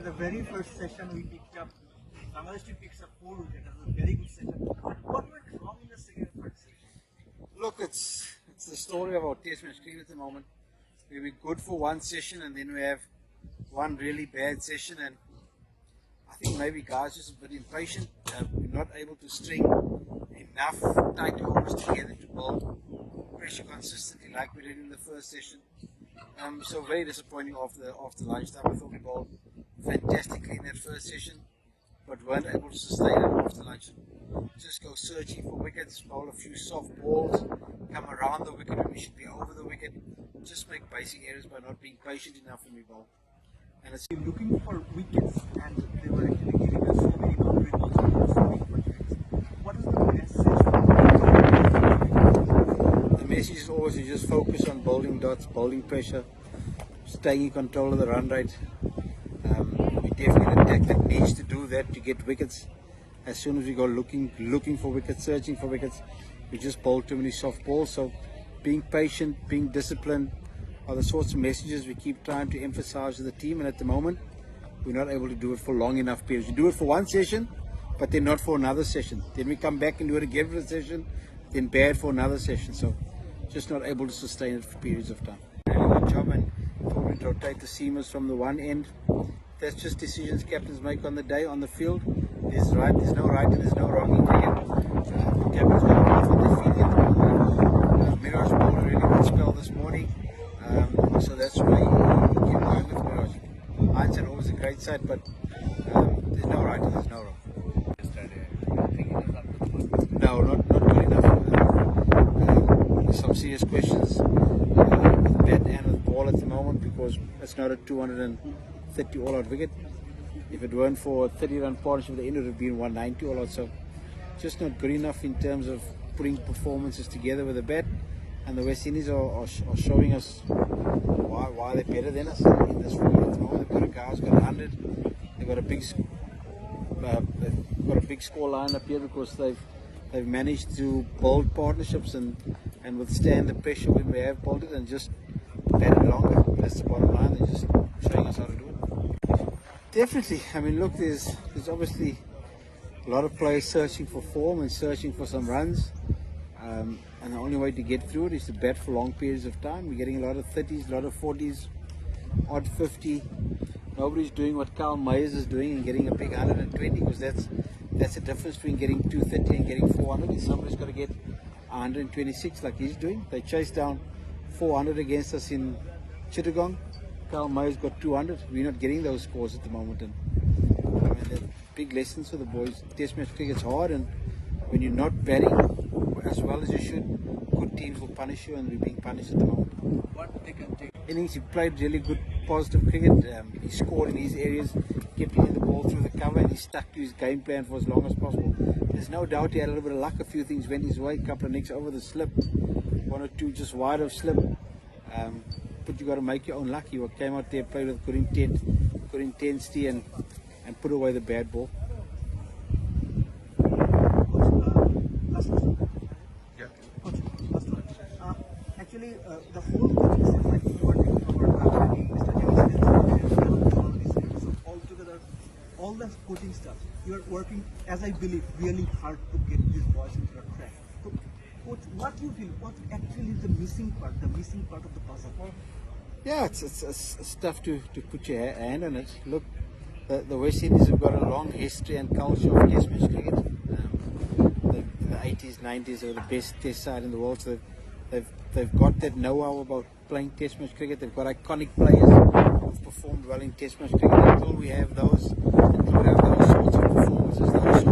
The very first session we picked up, Bangladesh team picks up 4 wickets. That was a very good session. But what went wrong in the second and third session? Look, it's the story of our test match cricket at the moment. We were good for one session and then we have one really bad session, and I think maybe guys just a bit impatient. We're not able to string enough tight overs together to build pressure consistently like we did in the first session. So very disappointing after lunchtime. I thought we bowled fantastically in that first session, but weren't able to sustain it after lunch. Just go searching for wickets, bowl a few soft balls, come around the wicket when we should be over the wicket. Just make basic errors by not being patient enough when we bowl. And it's looking for wickets, and they were actually giving us so many boundary balls and so many wickets. What is the message? The message is always to just focus on bowling dots, bowling pressure, staying in control of the run rate. We definitely an attack that needs to do that to get wickets. As soon as we go looking for wickets, searching for wickets, we just bowl too many soft balls. So being patient, being disciplined are the sorts of messages we keep trying to emphasize to the team, and at the moment we're not able to do it for long enough periods. We do it for one session, but then not for another session. Then we come back and do it again for a session, then bad for another session. So just not able to sustain it for periods of time. Really good job, and thought we'd rotate the seamers from the one end. That's just decisions captains make on the day on the field. There's no right and there's no wrong in cricket. The captain's got to go with their feet at the moment. Miraj bowled a really good spell this morning, so that's why he kept going with Miraj. Hindsight always a great side, but there's no right and there's no wrong. No, not good enough. Some serious questions with the bat and with the ball at the moment, because it's not a 230 all-out wicket. If it weren't for a 30-run partnership at the end, it would have been 190 all-out. So just not good enough in terms of putting performances together with the bat. And the West Indies are showing us why they're better than us in this format at the moment. They've got a guy who's got 100. They've got a big score line up here because they've managed to build partnerships and withstand the pressure when we have bowled it, and just bat it longer. That's the bottom line. They're just showing us how to do it. Definitely. I mean, look, there's obviously a lot of players searching for form and searching for some runs, and the only way to get through it is to bat for long periods of time. We're getting a lot of 30s, a lot of 40s, odd 50. Nobody's doing what Kyle Myers is doing and getting a big 120, because that's the difference between getting 230 and getting 400. Is somebody's got to get 126 like he's doing. They chased down 400 against us in Chittagong. Kyle Myers got 200. We're not getting those scores at the moment, and I mean, they're big lessons for the boys. Test match cricket's hard, and when you're not batting as well as you should, good teams will punish you, and we're being punished at the moment. What they can take? Innings, he played really good, positive cricket. He scored in his areas, kept hitting the ball through the cover, and he stuck to his game plan for as long as possible. There's no doubt he had a little bit of luck. A few things went his way. A couple of nicks over the slip, one or two just wide of slip. But you got to make your own luck. He came out there, played with good intent, good intensity, and put away the bad ball. Yeah. Actually, the whole coaching staff, like you are taking over, so altogether, all the coaching staff, you are working, as I believe, really hard to get these boys into the track. So, coach, what do you feel? What actually is the missing part of the puzzle? Yeah, it's tough to put your hand on it. Look, the West Indies have got a long history and culture of test match cricket. The 80s, 90s, they were the best test side in the world. So they've got that know-how about playing test match cricket. They've got iconic players who've performed well in test match cricket. Until we have those sorts of performances, those